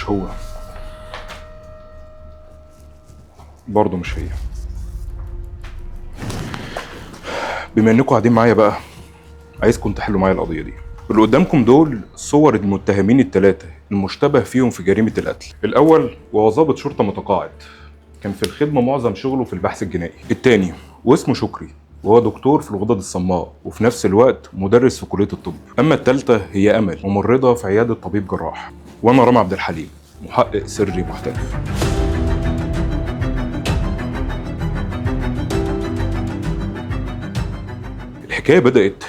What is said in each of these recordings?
مش هو، برضه مش هي. بما انكم قاعدين معايا بقى، عايزكم تحلوا معايا القضيه دي. اللي قدامكم دول صور المتهمين الثلاثه المشتبه فيهم في جريمه القتل. الاول وهو ضابط شرطه متقاعد، كان في الخدمه معظم شغله في البحث الجنائي. الثاني واسمه شكري، وهو دكتور في الغدد الصماء وفي نفس الوقت مدرس في كليه الطب. اما الثالثه هي امل، ممرضه في عياده طبيب جراح. وانا رامي عبد الحليم، محقق سري محترف. الحكاية بدأت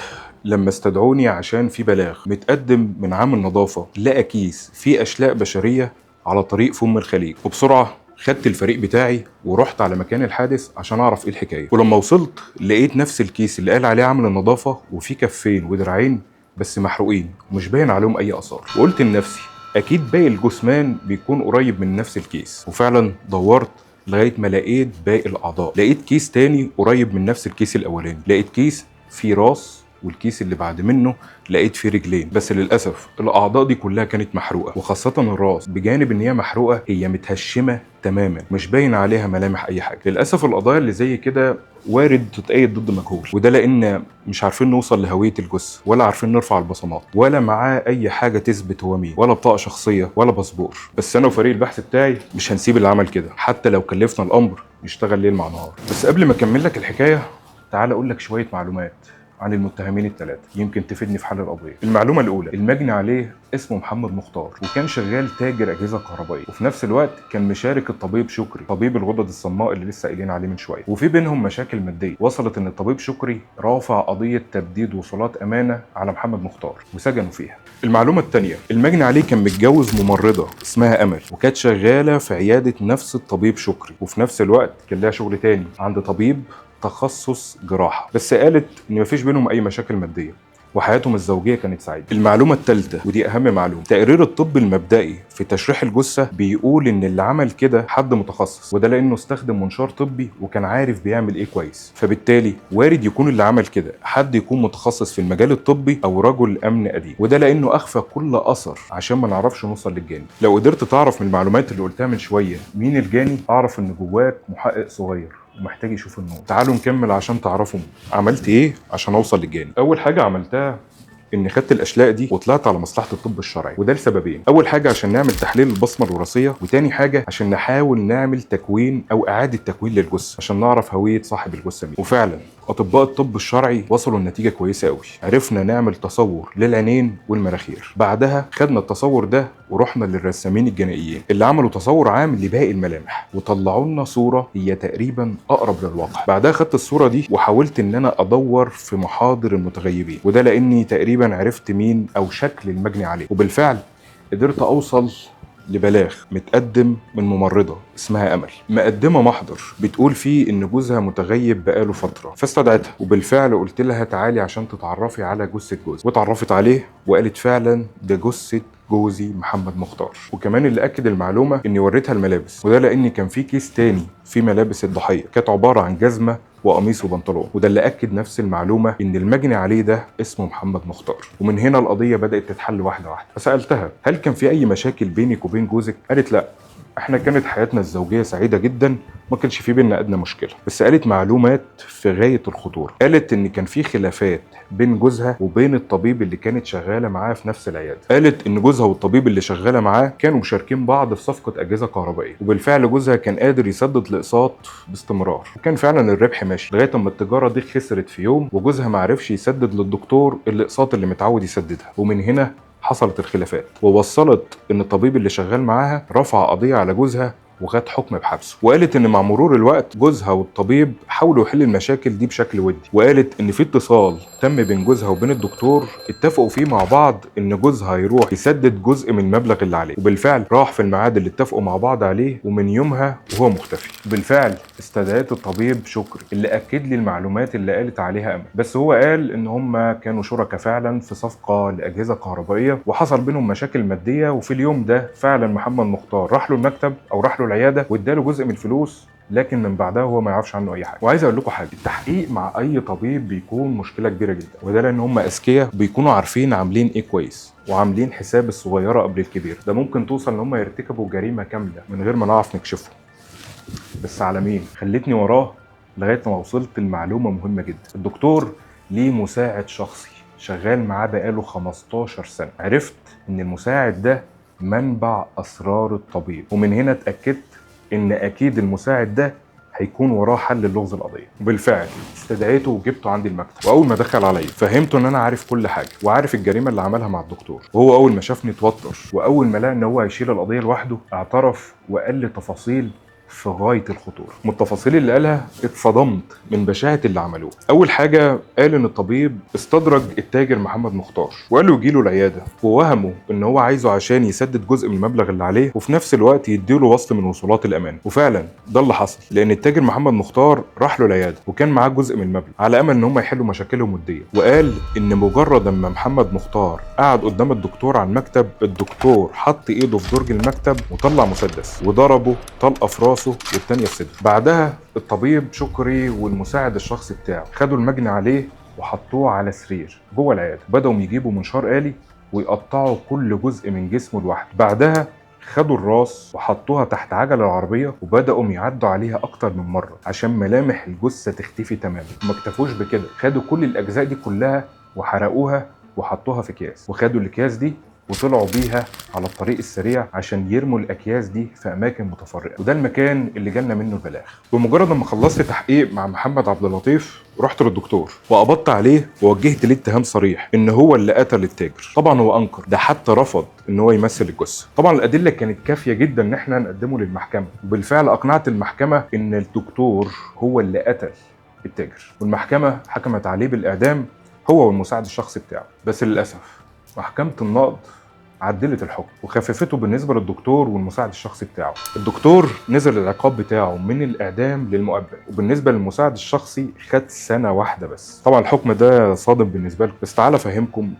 لما استدعوني عشان في بلاغ متقدم من عامل نظافة لقى كيس فيه أشلاء بشرية على طريق فم الخليج، وبسرعة خدت الفريق بتاعي ورحت على مكان الحادث عشان أعرف إيه الحكاية. ولما وصلت لقيت نفس الكيس اللي قال عليه عامل النظافة، وفيه كفين ودراعين بس محروقين ومش باين عليهم أي آثار. وقلت لنفسي أكيد باقي الجثمان بيكون قريب من نفس الكيس، وفعلا دورت لغاية ما لقيت باقي الأعضاء. لقيت كيس تاني قريب من نفس الكيس الأولاني، لقيت كيس في راس، والكيس اللي بعد منه لقيت فيه رجلين. بس للاسف الاعضاء دي كلها كانت محروقه، وخاصه الراس بجانب ان هي محروقه هي متهشمه تماما، مش باين عليها ملامح اي حاجه. للاسف القضايا اللي زي كده وارد تتأيد ضد مجهول، وده لان مش عارفين نوصل لهويه الجثه، ولا عارفين نرفع البصمات، ولا معاه اي حاجه تثبت هو مين، ولا بطاقه شخصيه ولا باسبور. بس انا وفريق البحث بتاعي مش هنسيب العمل كده، حتى لو كلفنا الامر نشتغل ليل مع نهار. بس قبل ما اكمل لك الحكايه، تعال اقول لك شويه معلومات عن المتهمين الثلاثه يمكن تفيدني في حل القضيه. المعلومه الاولى، المجني عليه اسمه محمد مختار، وكان شغال تاجر اجهزه كهربائيه، وفي نفس الوقت كان مشارك الطبيب شكري طبيب الغدد الصماء اللي لسه قايلين عليه من شويه. وفي بينهم مشاكل ماديه وصلت ان الطبيب شكري رافع قضيه تبديد وصولات امانه على محمد مختار وسجنوا فيها. المعلومه الثانيه، المجني عليه كان متجوز ممرضه اسمها امل، وكانت شغاله في عياده نفس الطبيب شكري، وفي نفس الوقت كان لها شغل تاني عند طبيب تخصص جراحه. بس قالت ان مفيش بينهم اي مشاكل ماديه، وحياتهم الزوجيه كانت سعيده. المعلومه الثالثه ودي اهم معلومه، تقرير الطب المبدئي في تشريح الجثه بيقول ان اللي عمل كده حد متخصص، وده لانه استخدم منشار طبي وكان عارف بيعمل ايه كويس. فبالتالي وارد يكون اللي عمل كده حد يكون متخصص في المجال الطبي او رجل امن قديم، وده لانه اخفى كل اثر عشان ما نعرفش نوصل للجاني. لو قدرت تعرف من المعلومات اللي قلتها من شويه مين الجاني، اعرف ان جواك محقق صغير ومحتاج يشوف النور. تعالوا نكمل عشان تعرفوا عملت ايه عشان اوصل للجاني. اول حاجه عملتها اني خدت الاشلاء دي وطلعت على مصلحه الطب الشرعي، وده لسببين. اول حاجه عشان نعمل تحليل البصمه الوراثيه، وتاني حاجه عشان نحاول نعمل تكوين او اعاده تكوين للجثه عشان نعرف هويه صاحب الجثه مين. وفعلا اطباء الطب الشرعي وصلوا لنتيجه كويسه قوي، عرفنا نعمل تصور للعينين والمناخير. بعدها خدنا التصور ده ورحنا للرسامين الجنائيين اللي عملوا تصور عام لباقي الملامح، وطلعوا لنا صوره هي تقريبا اقرب للواقع. بعدها خدت الصوره دي وحاولت ان انا ادور في محاضر المتغيبين، وده لاني تقريبا عرفت مين او شكل المجني عليه. وبالفعل قدرت اوصل لبلاغ متقدم من ممرضة اسمها أمل، مقدمة محضر بتقول فيه إن جوزها متغيب بقاله فترة، فاستدعتها وبالفعل قلت لها تعالي عشان تتعرفي على جثة جوزي، واتعرفت عليه وقالت فعلا ده جثة جوزي محمد مختار. وكمان اللي اكد المعلومه اني وريتها الملابس، وده لان كان في كيس تاني في ملابس الضحيه كانت عباره عن جزمه وقميص وبنطلون، وده اللي اكد نفس المعلومه ان المجني عليه ده اسمه محمد مختار. ومن هنا القضيه بدات تتحل واحده واحده. فسالتها هل كان في اي مشاكل بينك وبين جوزك؟ قالت لا، احنا كانت حياتنا الزوجيه سعيده جدا، ما كانش في بيننا ادنى مشكله. بس قالت معلومات في غايه الخطوره، قالت ان كان في خلافات بين جوزها وبين الطبيب اللي كانت شغاله معاه في نفس العياده. قالت ان جوزها والطبيب اللي شغاله معاه كانوا مشاركين بعض في صفقه اجهزه كهربائيه، وبالفعل جوزها كان قادر يسدد الاقساط باستمرار، وكان فعلا الربح ماشي لغايه اما التجاره دي خسرت في يوم وجوزها ما عرفش يسدد للدكتور الاقساط اللي متعود يسددها. ومن هنا حصلت الخلافات، ووصلت ان الطبيب اللي شغال معاها رفع قضيه على جوزها وخد حكم بحبسه. وقالت ان مع مرور الوقت جوزها والطبيب حاولوا يحلوا المشاكل دي بشكل ودي، وقالت ان في اتصال تم بين جوزها وبين الدكتور اتفقوا فيه مع بعض ان جوزها يروح يسدد جزء من المبلغ اللي عليه، وبالفعل راح في الميعاد اللي اتفقوا مع بعض عليه، ومن يومها وهو مختفي. بالفعل استدعيت الطبيب شكري اللي اكد لي المعلومات اللي قالت عليها امل، بس هو قال ان هم كانوا شركاء فعلا في صفقه لاجهزه كهربائيه وحصل بينهم مشاكل ماديه، وفي اليوم ده فعلا محمد مختار راح له المكتب او راح له العياده واداله جزء من الفلوس لكن من بعدها هو ما يعرفش عنه اي حاجه. وعايز اقول لكم حاجه، التحقيق مع اي طبيب بيكون مشكله كبيره جدا، وده لان هم اذكياء بيكونوا عارفين عاملين ايه كويس وعاملين حساب الصغيره قبل الكبير. ده ممكن توصل ان هم يرتكبوا جريمه كامله من غير ما نعرف نكشفه. بس على مين؟ خلتني وراه لغايه ما وصلت لمعلومه مهمه جدا. الدكتور ليه مساعد شخصي شغال معاه بقاله 15 سنه. عرفت ان المساعد ده منبع اسرار الطبيب، ومن هنا اتاكدت ان اكيد المساعد ده هيكون وراه حل لغز القضيه. وبالفعل استدعيته وجبته عندي المكتب، واول ما دخل عليا فهمته ان انا عارف كل حاجه وعارف الجريمه اللي عملها مع الدكتور. وهو اول ما شافني اتوتر، واول ما لقى ان هو هيشيل القضيه لوحده اعترف وقال لي تفاصيل في غايه الخطوره. من التفاصيل اللي قالها اتصدمت من بشاعه اللي عملوه. اول حاجه قال ان الطبيب استدرج التاجر محمد مختار وقال له يجيله العياده، ووهمه ان هو عايزه عشان يسدد جزء من المبلغ اللي عليه وفي نفس الوقت يديله وصل من وصولات الامان. وفعلا ده اللي حصل، لان التاجر محمد مختار راح له العياده وكان معاه جزء من المبلغ على امل ان هم يحلوا مشاكلهم وديا. وقال ان مجرد اما محمد مختار قعد قدام الدكتور على المكتب، الدكتور حط ايده في درج المكتب وطلع مسدس وضربه طلقه في راسه والتانيه في صدره. بعدها الطبيب شكري والمساعد الشخصي بتاعه خدوا المجني عليه وحطوه على سرير جوه العياده، بدأوا يجيبوا منشار آلي ويقطعوا كل جزء من جسمه لوحده. بعدها خدوا الراس وحطوها تحت عجل العربيه وبدأوا يعدوا عليها اكتر من مره عشان ملامح الجثه تختفي تماما. وما اكتفوش بكده، خدوا كل الاجزاء دي كلها وحرقوها وحطوها في اكياس، وخدوا الاكياس دي وطلعوا بيها على الطريق السريع عشان يرموا الاكياس دي في اماكن متفرقه. وده المكان اللي جالنا منه البلاغ. بمجرد ما خلصت تحقيق مع محمد عبد اللطيف رحت للدكتور وقبضت عليه ووجهت ليه اتهام صريح ان هو اللي قتل التاجر. طبعا هو انكر، ده حتى رفض ان هو يمثل الجثه. طبعا الادله كانت كافيه جدا ان احنا نقدمه للمحكمه، وبالفعل اقنعت المحكمه ان الدكتور هو اللي قتل التاجر، والمحكمه حكمت عليه بالاعدام هو والمساعد الشخصي بتاعه. بس للاسف محكمة النقض عدلت الحكم وخففته بالنسبة للدكتور والمساعد الشخصي بتاعه. الدكتور نزل العقاب بتاعه من الإعدام للمؤبد، وبالنسبة للمساعد الشخصي خد سنة واحدة بس. طبعا الحكم ده صادم بالنسبة لكم، بس تعالى أفهمكم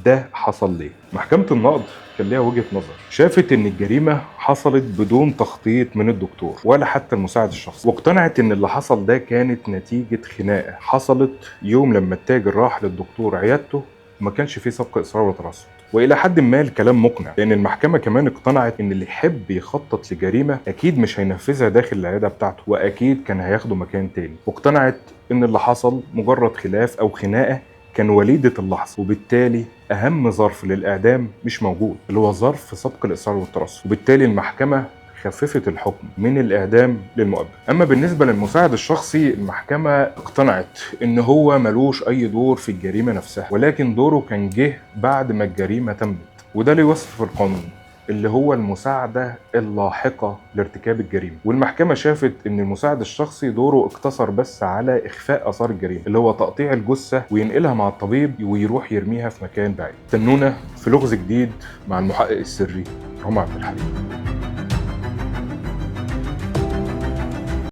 ده حصل ليه. محكمة النقض كان ليها وجهة نظر، شافت ان الجريمة حصلت بدون تخطيط من الدكتور ولا حتى المساعد الشخصي، واقتنعت ان اللي حصل ده كانت نتيجة خناقة حصلت يوم لما التاجر راح للدكتور عيادته وما كانش فيه سبق اصرار وترصد. والى حد ما الكلام مقنع، لان المحكمه كمان اقتنعت ان اللي يحب يخطط لجريمه اكيد مش هينفذها داخل العياده بتاعته، واكيد كان هياخده مكان تاني. واقتنعت ان اللي حصل مجرد خلاف او خناقه كان وليده اللحظه، وبالتالي اهم ظرف للاعدام مش موجود اللي هو ظرف سبق الاصرار والترصد. وبالتالي المحكمه خففت الحكم من الإعدام للمؤبد. أما بالنسبة للمساعد الشخصي، المحكمة اقتنعت إن هو ملوش أي دور في الجريمة نفسها، ولكن دوره كان جه بعد ما الجريمة تمت، وده ليه وصف في القانون اللي هو المساعدة اللاحقة لارتكاب الجريمة. والمحكمة شافت إن المساعد الشخصي دوره اقتصر بس على إخفاء آثار الجريمة اللي هو تقطيع الجثة وينقلها مع الطبيب ويروح يرميها في مكان بعيد. استنونا في لغز جديد مع المحقق السري رامي عبد الحليم.